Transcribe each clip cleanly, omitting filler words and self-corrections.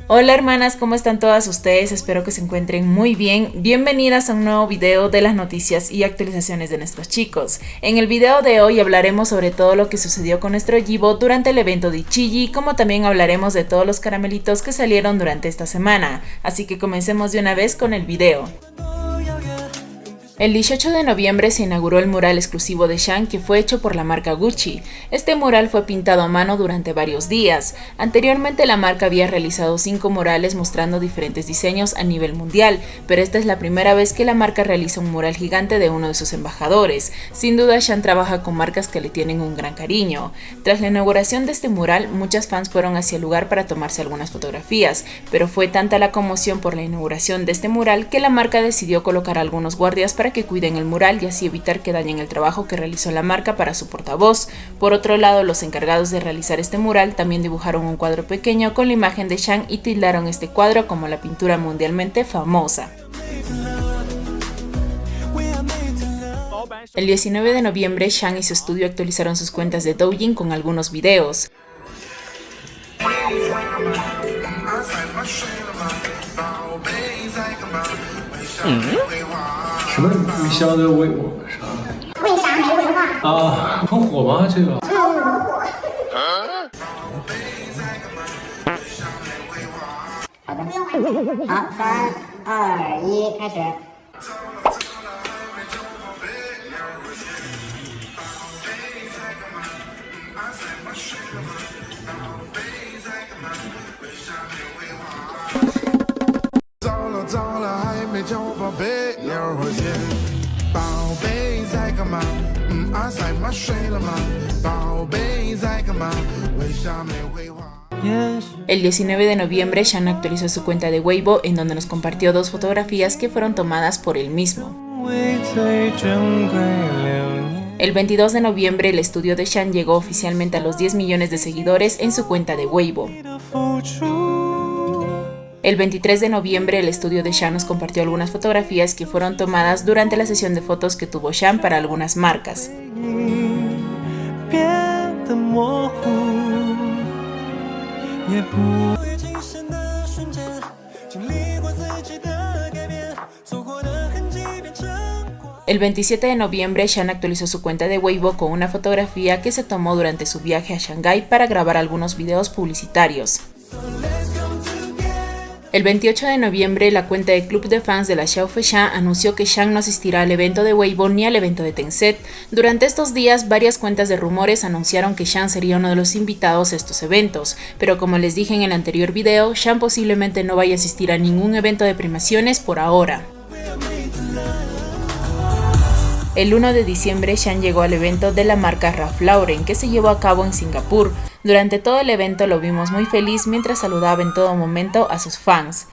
Hola hermanas, ¿cómo están todas ustedes? Espero que se encuentren muy bien. Bienvenidas a un nuevo video de las noticias y actualizaciones de nuestros chicos. En el video de hoy hablaremos sobre todo lo que sucedió con nuestro Yibo durante el evento de Ichiji, como también hablaremos de todos los caramelitos que salieron durante esta semana. Así que comencemos de una vez con el video. El 18 de noviembre se inauguró el mural exclusivo de Shang que fue hecho por la marca Gucci. Este mural fue pintado a mano durante varios días. Anteriormente la marca había realizado 5 murales mostrando diferentes diseños a nivel mundial, pero esta es la primera vez que la marca realiza un mural gigante de uno de sus embajadores. Sin duda Shang trabaja con marcas que le tienen un gran cariño. Tras la inauguración de este mural, muchas fans fueron hacia el lugar para tomarse algunas fotografías, pero fue tanta la conmoción por la inauguración de este mural que la marca decidió colocar a algunos guardias para que cuiden el mural y así evitar que dañen el trabajo que realizó la marca para su portavoz. Por otro lado, los encargados de realizar este mural también dibujaron un cuadro pequeño con la imagen de Shang y tildaron este cuadro como la pintura mundialmente famosa. El 19 de noviembre, Shang y su estudio actualizaron sus cuentas de Douyin con algunos videos. El 19 de noviembre, Shang actualizó su cuenta de Weibo, en donde nos compartió 2 fotografías que fueron tomadas por él mismo. El 22 de noviembre, el estudio de Shang llegó oficialmente a los 10 millones de seguidores en su cuenta de Weibo. El 23 de noviembre, el estudio de Shang nos compartió algunas fotografías que fueron tomadas durante la sesión de fotos que tuvo Shang para algunas marcas. El 27 de noviembre, Shang actualizó su cuenta de Weibo con una fotografía que se tomó durante su viaje a Shanghái para grabar algunos videos publicitarios. El 28 de noviembre, la cuenta de club de fans de la Xiao Feishan anunció que Shang no asistirá al evento de Weibo ni al evento de Tencent. Durante estos días, varias cuentas de rumores anunciaron que Shang sería uno de los invitados a estos eventos, pero como les dije en el anterior video, Shang posiblemente no vaya a asistir a ningún evento de premiaciones por ahora. El 1 de diciembre, Shang llegó al evento de la marca Ralph Lauren que se llevó a cabo en Singapur. Durante todo el evento lo vimos muy feliz mientras saludaba en todo momento a sus fans.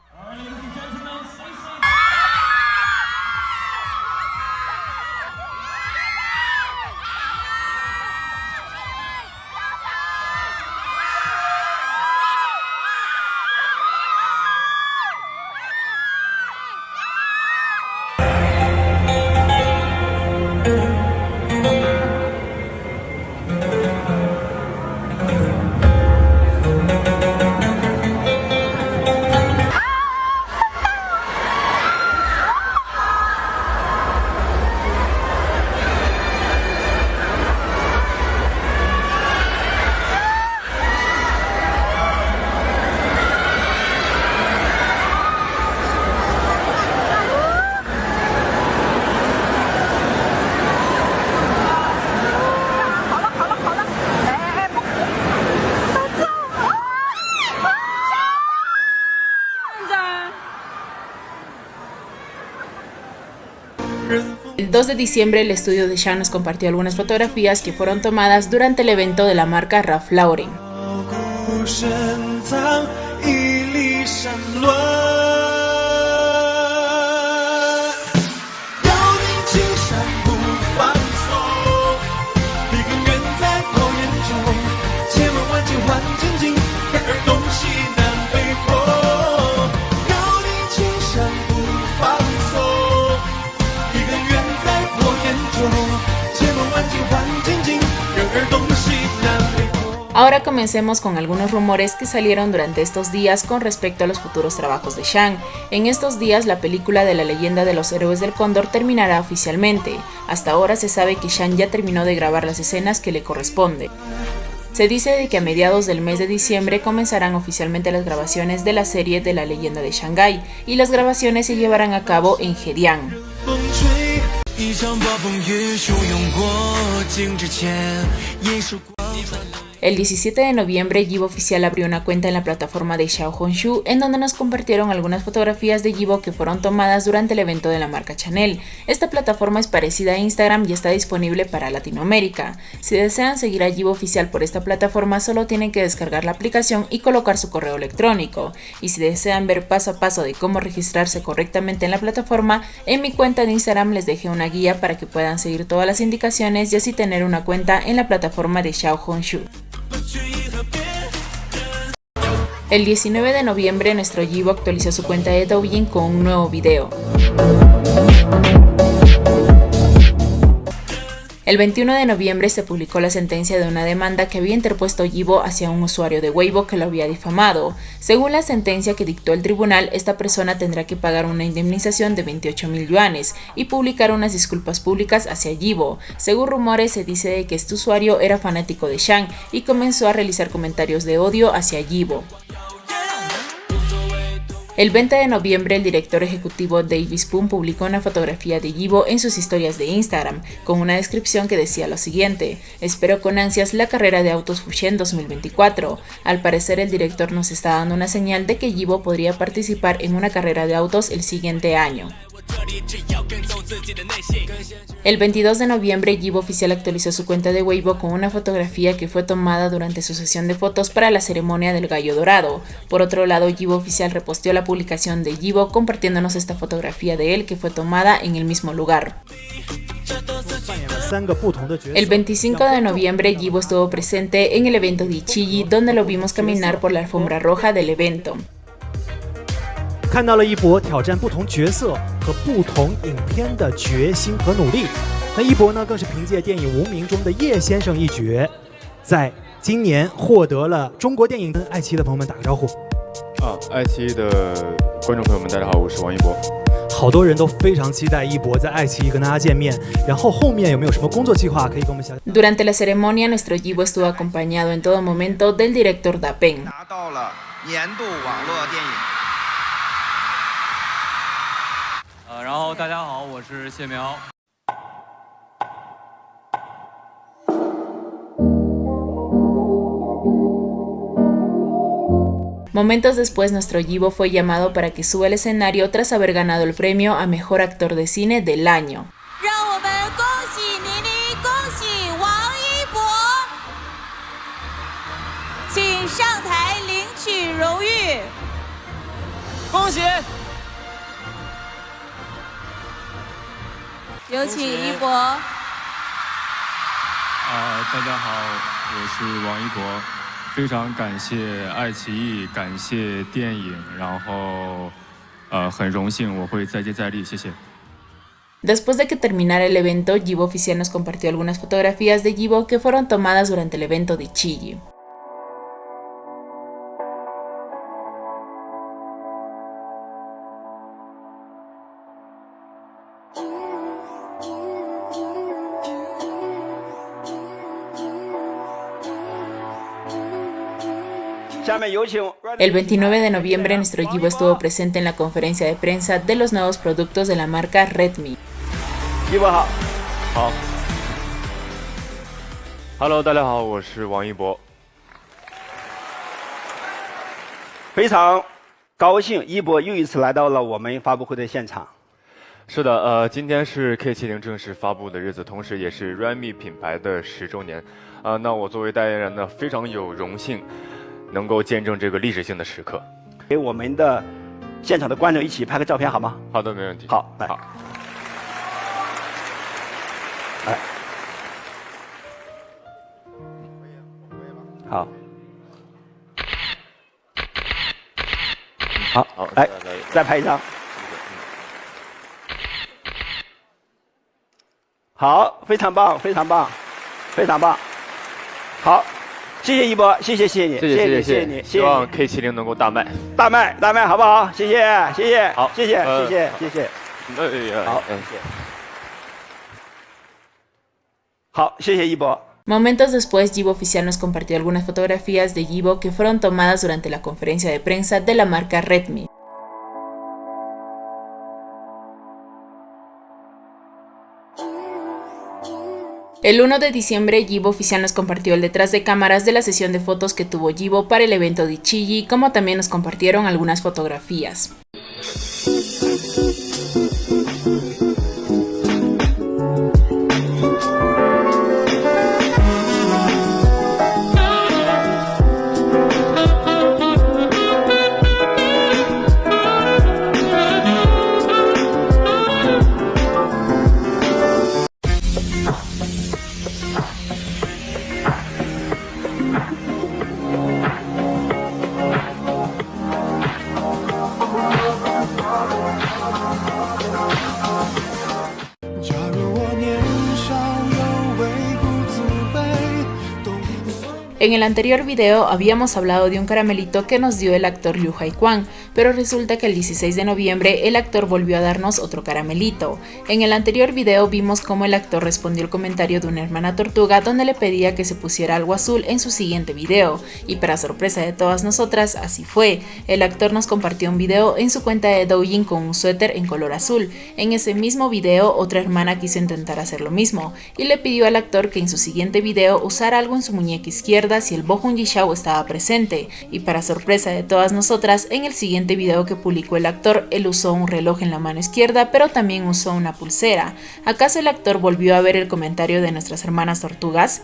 El 2 de diciembre, el estudio de Shang nos compartió algunas fotografías que fueron tomadas durante el evento de la marca Ralph Lauren. Ahora comencemos con algunos rumores que salieron durante estos días con respecto a los futuros trabajos de Shang. En estos días la película de la leyenda de los héroes del Cóndor terminará oficialmente. Hasta ahora se sabe que Shang ya terminó de grabar las escenas que le corresponden. Se dice de que a mediados del mes de diciembre comenzarán oficialmente las grabaciones de la serie de la leyenda de Shanghái y las grabaciones se llevarán a cabo en Hediang. El 17 de noviembre, Yibo Oficial abrió una cuenta en la plataforma de Xiao Hongshu, en donde nos compartieron algunas fotografías de Yibo que fueron tomadas durante el evento de la marca Chanel. Esta plataforma es parecida a Instagram y está disponible para Latinoamérica. Si desean seguir a Yibo Oficial por esta plataforma, solo tienen que descargar la aplicación y colocar su correo electrónico. Y si desean ver paso a paso de cómo registrarse correctamente en la plataforma, en mi cuenta de Instagram les dejé una guía para que puedan seguir todas las indicaciones y así tener una cuenta en la plataforma de Xiao Hongshu. El 19 de noviembre nuestro Yibo actualizó su cuenta de Douyin con un nuevo video. El 21 de noviembre se publicó la sentencia de una demanda que había interpuesto Yibo hacia un usuario de Weibo que lo había difamado. Según la sentencia que dictó el tribunal, esta persona tendrá que pagar una indemnización de 28.000 yuanes y publicar unas disculpas públicas hacia Yibo. Según rumores, se dice de que este usuario era fanático de Shang y comenzó a realizar comentarios de odio hacia Yibo. El 20 de noviembre, el director ejecutivo David Spoon publicó una fotografía de Yibo en sus historias de Instagram, con una descripción que decía lo siguiente: espero con ansias la carrera de autos Fujian 2024. Al parecer, el director nos está dando una señal de que Yibo podría participar en una carrera de autos el siguiente año. El 22 de noviembre, Yibo Oficial actualizó su cuenta de Weibo con una fotografía que fue tomada durante su sesión de fotos para la ceremonia del Gallo Dorado. Por otro lado, Yibo Oficial reposteó la publicación de Yibo compartiéndonos esta fotografía de él que fue tomada en el mismo lugar. El 25 de noviembre, Yibo estuvo presente en el evento de Ichiji, donde lo vimos caminar por la alfombra roja del evento. 看到了一博挑战不同角色和不同影片的决心和努力。那一博呢，更是凭借电影《无名》中的叶先生一角，在今年获得了中国电影。跟爱奇艺的朋友们打个招呼。爱奇艺的观众朋友们，大家好，我是王一博。好多人都非常期待一博在爱奇艺跟大家见面，然后后面有没有什么工作计划可以跟我们详？ Durante la ceremonia, nuestro Yibo estuvo acompañado en todo momento del director Da Peng. 拿到了年度网络电影。 然后大家好，我是谢苗。 Momentos después, nuestro Yibo fue llamado para que suba al escenario tras haber ganado el premio a Mejor Actor de Cine del año. Hola, 大家好，我是王一博。 非常感谢爱奇艺，感谢电影，然后很荣幸我会再接再厉，谢谢。 Después de que terminara el evento, Yibo Oficial nos compartió algunas fotografías de Yibo que fueron tomadas durante el evento de Ichiji. El 29 de noviembre, nuestro Yibo estuvo presente en la conferencia de prensa de los nuevos productos de la marca Redmi. Hello， 大家好，我是王一博。非常高兴，一博又一次来到了我们发布会的现场。是的，今天是 K70正式发布的日子，同时也是 Redmi 品牌的10周年。那我作为代言人呢，非常有荣幸。 能够见证这个历史性的时刻，给我们的现场的观众一起拍个照片好吗？好的，没问题。好，来，好，来，好，好，来，再拍一张。好，非常棒，非常棒，非常棒。好。谢谢一博，谢谢你，谢谢你，希望 K70 能够大卖，大卖，好不好？谢谢，好，谢谢。好，谢谢。好，谢谢一博。 Momentos después, Yibo Oficial nos compartió algunas fotografías de Yibo que fueron tomadas durante la conferencia de prensa de la marca Redmi. El 1 de diciembre, Yibo Oficial nos compartió el detrás de cámaras de la sesión de fotos que tuvo Yibo para el evento de Ichiji, como también nos compartieron algunas fotografías. En el anterior video habíamos hablado de un caramelito que nos dio el actor Liu Haiquan, pero resulta que el 16 de noviembre el actor volvió a darnos otro caramelito. En el anterior video vimos cómo el actor respondió el comentario de una hermana tortuga donde le pedía que se pusiera algo azul en su siguiente video, y para sorpresa de todas nosotras, así fue. El actor nos compartió un video en su cuenta de Douyin con un suéter en color azul. En ese mismo video otra hermana quiso intentar hacer lo mismo, y le pidió al actor que en su siguiente video usara algo en su muñeca izquierda si el Bohong Yishao estaba presente, y para sorpresa de todas nosotras, en el siguiente video que publicó el actor, él usó un reloj en la mano izquierda, pero también usó una pulsera. ¿Acaso el actor volvió a ver el comentario de nuestras hermanas tortugas?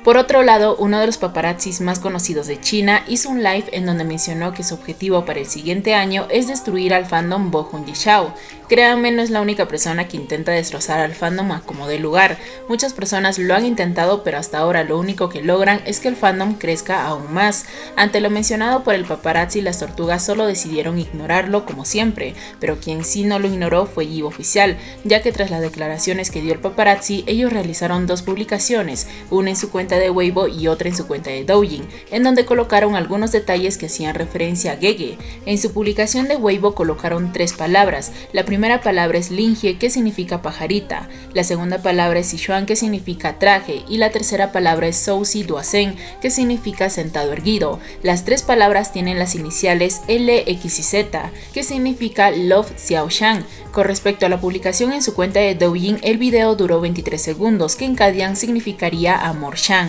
Por otro lado, uno de los paparazzis más conocidos de China hizo un live en donde mencionó que su objetivo para el siguiente año es destruir al fandom Bohong Yishao. Créanme, no es la única persona que intenta destrozar al fandom a como dé lugar. Muchas personas lo han intentado, pero hasta ahora lo único que logran es que el fandom crezca aún más. Ante lo mencionado por el paparazzi, las tortugas solo decidieron ignorarlo como siempre, pero quien sí no lo ignoró fue Yibo Oficial, ya que tras las declaraciones que dio el paparazzi, ellos realizaron dos publicaciones, una en su cuenta de Weibo y otra en su cuenta de Douyin, en donde colocaron algunos detalles que hacían referencia a Gege. En su publicación de Weibo colocaron tres palabras. La primera palabra es Lingie, que significa pajarita, la segunda palabra es Sichuan, que significa traje, y la tercera palabra es Sousi Duasen, que significa sentado erguido. Las tres palabras tienen las iniciales L, X y Z, que significa Love Xiaoshan. Con respecto a la publicación en su cuenta de Douyin, el video duró 23 segundos, que en Kadian significaría amor Shan.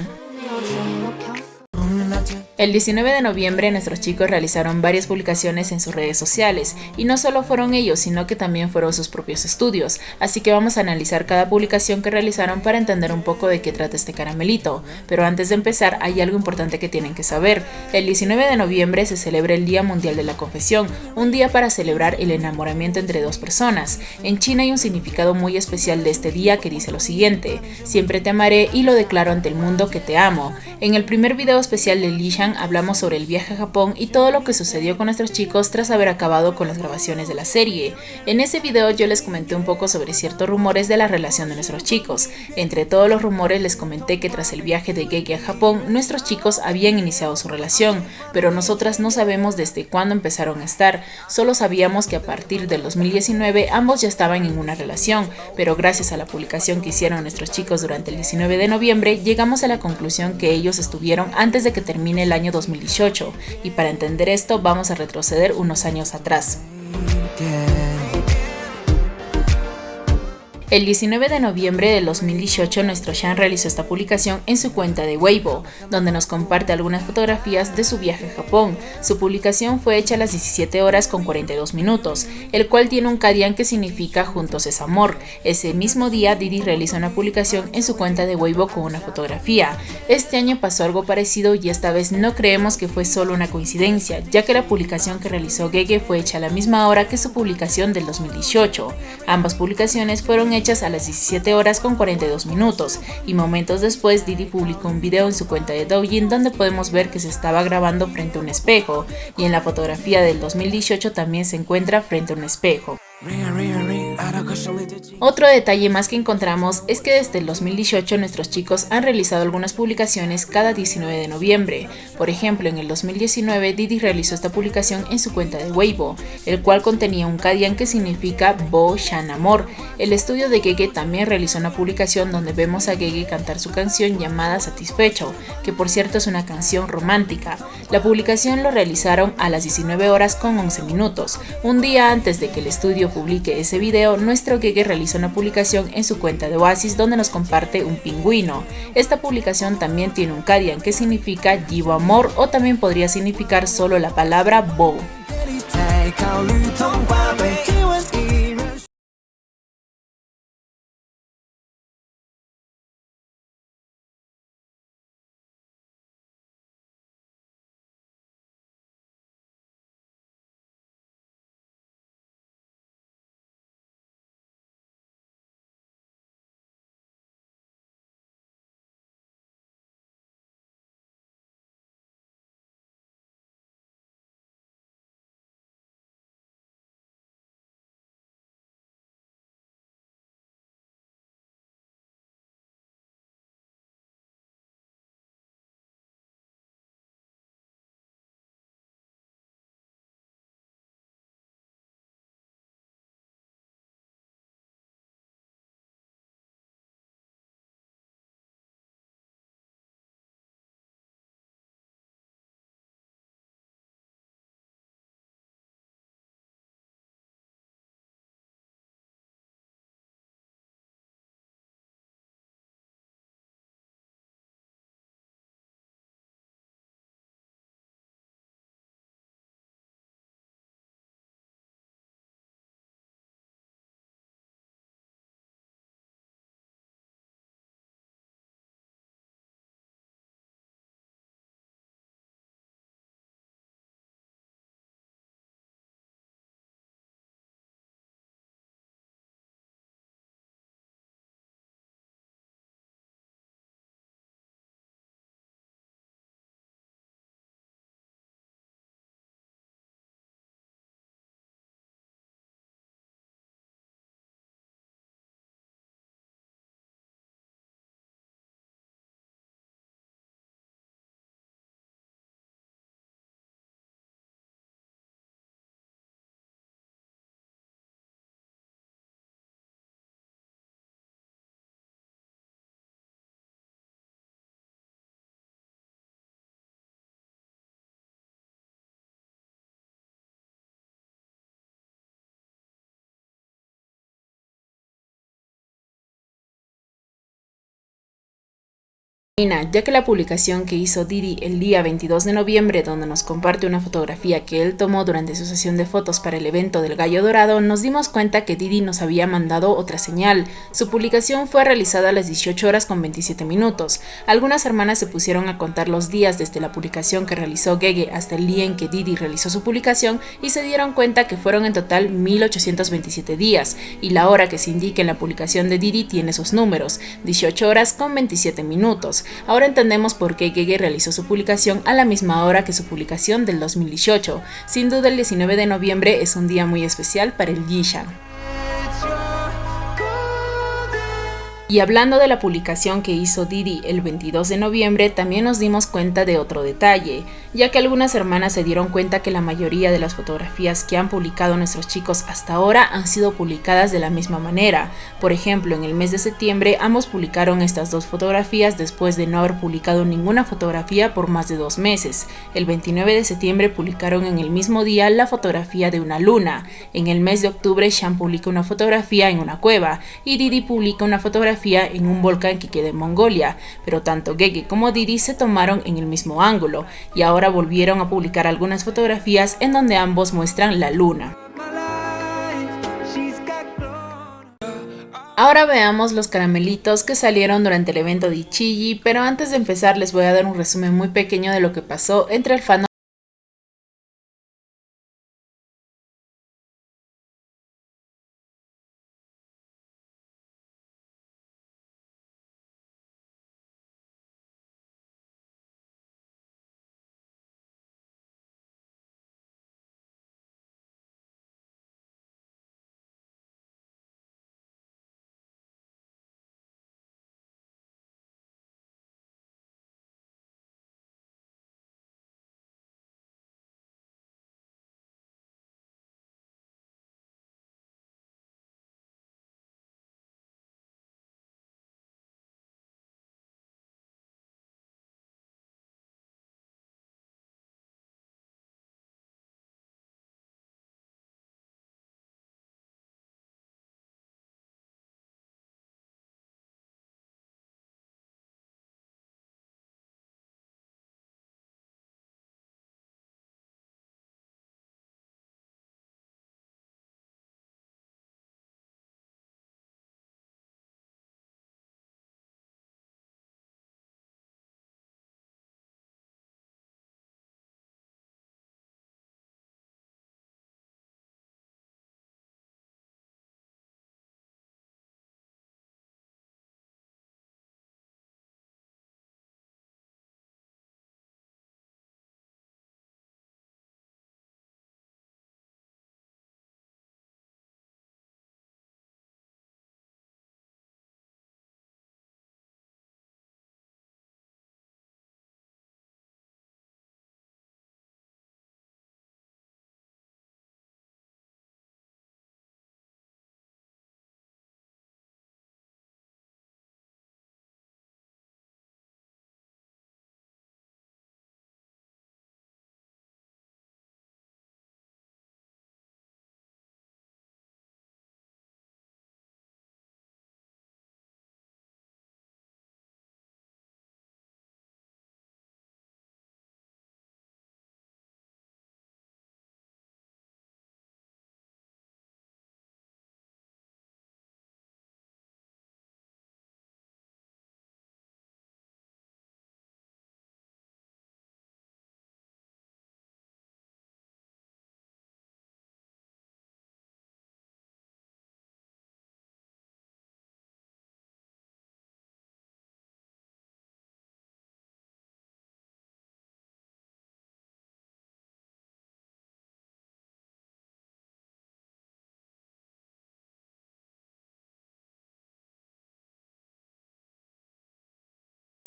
El 19 de noviembre nuestros chicos realizaron varias publicaciones en sus redes sociales, y no solo fueron ellos, sino que también fueron sus propios estudios, así que vamos a analizar cada publicación que realizaron para entender un poco de qué trata este caramelito. Pero antes de empezar hay algo importante que tienen que saber. El 19 de noviembre se celebra el Día Mundial de la Confesión, un día para celebrar el enamoramiento entre dos personas. En China hay un significado muy especial de este día que dice lo siguiente: siempre te amaré y lo declaro ante el mundo que te amo. En el primer video especial de Lishan hablamos sobre el viaje a Japón y todo lo que sucedió con nuestros chicos tras haber acabado con las grabaciones de la serie. En ese video yo les comenté un poco sobre ciertos rumores de la relación de nuestros chicos. Entre todos los rumores les comenté que tras el viaje de Gege a Japón, nuestros chicos habían iniciado su relación, pero nosotras no sabemos desde cuándo empezaron a estar. Solo sabíamos que a partir del 2019 ambos ya estaban en una relación, pero gracias a la publicación que hicieron nuestros chicos durante el 19 de noviembre, llegamos a la conclusión que ellos estuvieron antes de que termine el año 2018, y para entender esto vamos a retroceder unos años atrás. El 19 de noviembre del 2018 nuestro Shan realizó esta publicación en su cuenta de Weibo, donde nos comparte algunas fotografías de su viaje a Japón. Su publicación fue hecha a las 17 horas con 42 minutos, el cual tiene un Kadian que significa juntos es amor. Ese mismo día Didi realizó una publicación en su cuenta de Weibo con una fotografía. Este año pasó algo parecido y esta vez no creemos que fue solo una coincidencia, ya que la publicación que realizó Gege fue hecha a la misma hora que su publicación del 2018. Ambas publicaciones fueron hechas a las 17 horas con 42 minutos, y momentos después Didi publicó un video en su cuenta de Douyin donde podemos ver que se estaba grabando frente a un espejo, y en la fotografía del 2018 también se encuentra frente a un espejo. Otro detalle más que encontramos es que desde el 2018 nuestros chicos han realizado algunas publicaciones cada 19 de noviembre. Por ejemplo, en el 2019 Didi realizó esta publicación en su cuenta de Weibo, el cual contenía un Kadian que significa Bo Shan Amor. El estudio de Gege también realizó una publicación donde vemos a Gege cantar su canción llamada Satisfecho, que por cierto es una canción romántica. La publicación lo realizaron a las 19 horas con 11 minutos. Un día antes de que el estudio publique ese video, nuestro Gege realizó una publicación en su cuenta de Oasis donde nos comparte un pingüino. Esta publicación también tiene un Kadian que significa Jibo Amor o también podría significar solo la palabra Bo. Ya que la publicación que hizo Didi el día 22 de noviembre, donde nos comparte una fotografía que él tomó durante su sesión de fotos para el evento del Gallo Dorado, nos dimos cuenta que Didi nos había mandado otra señal. Su publicación fue realizada a las 18 horas con 27 minutos. Algunas hermanas se pusieron a contar los días desde la publicación que realizó Gege hasta el día en que Didi realizó su publicación y se dieron cuenta que fueron en total 1827 días, y la hora que se indica en la publicación de Didi tiene esos números, 18 horas con 27 minutos. Ahora entendemos por qué Gege realizó su publicación a la misma hora que su publicación del 2018. Sin duda el 19 de noviembre es un día muy especial para el Jishan. Y hablando de la publicación que hizo Didi el 22 de noviembre, también nos dimos cuenta de otro detalle, ya que algunas hermanas se dieron cuenta que la mayoría de las fotografías que han publicado nuestros chicos hasta ahora han sido publicadas de la misma manera. Por ejemplo, en el mes de septiembre ambos publicaron estas dos fotografías después de no haber publicado ninguna fotografía por más de 2 meses. El 29 de septiembre publicaron en el mismo día la fotografía de una luna. En el mes de octubre Shan publica una fotografía en una cueva y Didi publica una fotografía en un volcán que queda en Mongolia, pero tanto Gege como Didi se tomaron en el mismo ángulo y ahora volvieron a publicar algunas fotografías en donde ambos muestran la luna. Ahora veamos los caramelitos que salieron durante el evento de Ichiji, pero antes de empezar les voy a dar un resumen muy pequeño de lo que pasó entre el fandom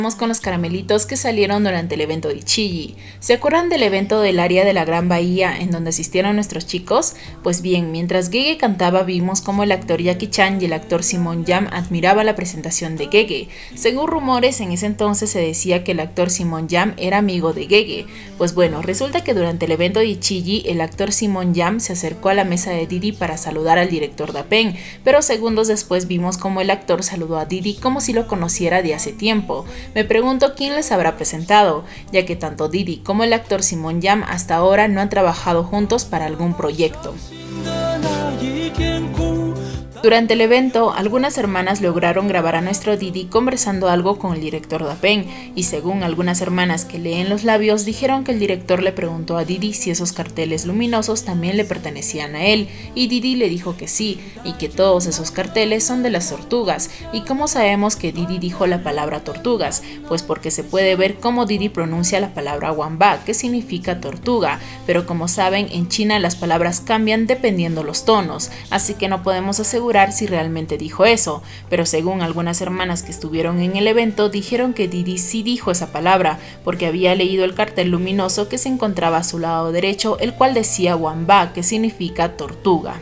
Con los caramelitos que salieron durante el evento de Ichiji. ¿Se acuerdan del evento del área de la Gran Bahía en donde asistieron nuestros chicos? Pues bien, mientras Gege cantaba vimos como el actor Jackie Chan y el actor Simon Yam admiraban la presentación de Gege. Según rumores, en ese entonces se decía que el actor Simon Yam era amigo de Gege. Pues bueno, resulta que durante el evento de Ichiji el actor Simon Yam se acercó a la mesa de Didi para saludar al director Da Pen, pero segundos después vimos como el actor saludó a Didi como si lo conociera de hace tiempo. Me pregunto quién les habrá presentado, ya que tanto Didi como el actor Simon Yam hasta ahora no han trabajado juntos para algún proyecto. Durante el evento, algunas hermanas lograron grabar a nuestro Didi conversando algo con el director Da Pen, y según algunas hermanas que leen los labios, dijeron que el director le preguntó a Didi si esos carteles luminosos también le pertenecían a él, y Didi le dijo que sí, y que todos esos carteles son de las tortugas. ¿Y cómo sabemos que Didi dijo la palabra tortugas? Pues porque se puede ver cómo Didi pronuncia la palabra wamba, que significa tortuga, pero como saben, en China las palabras cambian dependiendo los tonos, así que no podemos asegurar si realmente dijo eso, pero según algunas hermanas que estuvieron en el evento dijeron que Didi sí dijo esa palabra, porque había leído el cartel luminoso que se encontraba a su lado derecho, el cual decía wamba, que significa tortuga.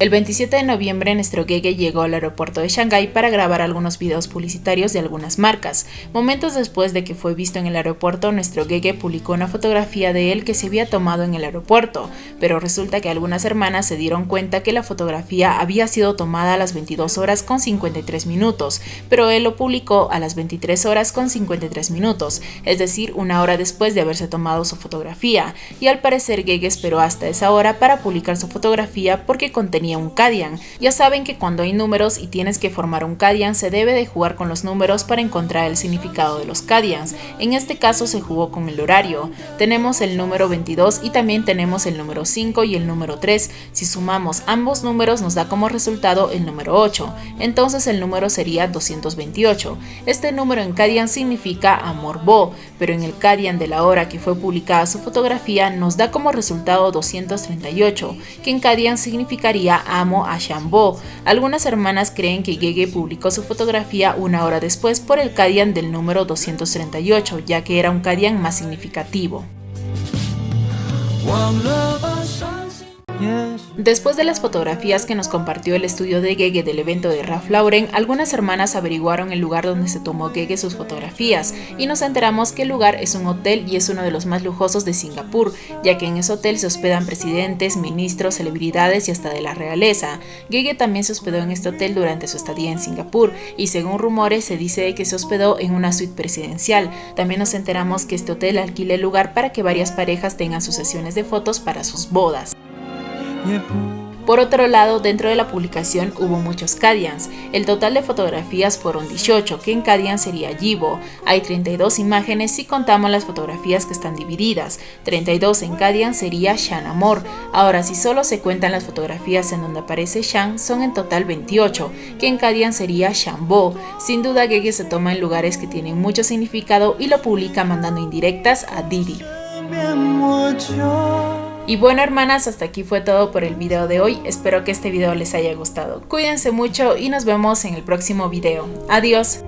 El 27 de noviembre nuestro Gege llegó al aeropuerto de Shanghái para grabar algunos videos publicitarios de algunas marcas. Momentos después de que fue visto en el aeropuerto, nuestro Gege publicó una fotografía de él que se había tomado en el aeropuerto, pero resulta que algunas hermanas se dieron cuenta que la fotografía había sido tomada a las 22 horas con 53 minutos, pero él lo publicó a las 23 horas con 53 minutos, es decir, una hora después de haberse tomado su fotografía, y al parecer Gege esperó hasta esa hora para publicar su fotografía porque contenía un Kadian. Ya saben que cuando hay números y tienes que formar un Kadian se debe de jugar con los números para encontrar el significado de los Kadians. En este caso se jugó con el horario. Tenemos el número 22 y también tenemos el número 5 y el número 3. Si sumamos ambos números nos da como resultado el número 8. Entonces el número sería 228. Este número en Kadian significa amor bo, pero en el Kadian de la hora que fue publicada su fotografía nos da como resultado 238, que en Kadian significaría amo a Shambo. Algunas hermanas creen que Gege publicó su fotografía una hora después por el Kadian del número 238, ya que era un Kadian más significativo. Después de las fotografías que nos compartió el estudio de Gege del evento de Ralph Lauren, algunas hermanas averiguaron el lugar donde se tomó Gege sus fotografías y nos enteramos que el lugar es un hotel y es uno de los más lujosos de Singapur, ya que en ese hotel se hospedan presidentes, ministros, celebridades y hasta de la realeza. Gege también se hospedó en este hotel durante su estadía en Singapur y según rumores se dice que se hospedó en una suite presidencial. También nos enteramos que este hotel alquila el lugar para que varias parejas tengan sus sesiones de fotos para sus bodas. Por otro lado, dentro de la publicación hubo muchos Kadians. El total de fotografías fueron 18, que en Kadian sería Yibo. Hay 32 imágenes si contamos las fotografías que están divididas. 32 en Kadian sería Shan Amor. Ahora, si solo se cuentan las fotografías en donde aparece Shan, son en total 28, que en Kadian sería Shambo. Sin duda, Gege se toma en lugares que tienen mucho significado y lo publica mandando indirectas a Didi. Y bueno, hermanas, hasta aquí fue todo por el video de hoy. Espero que este video les haya gustado. Cuídense mucho y nos vemos en el próximo video. Adiós.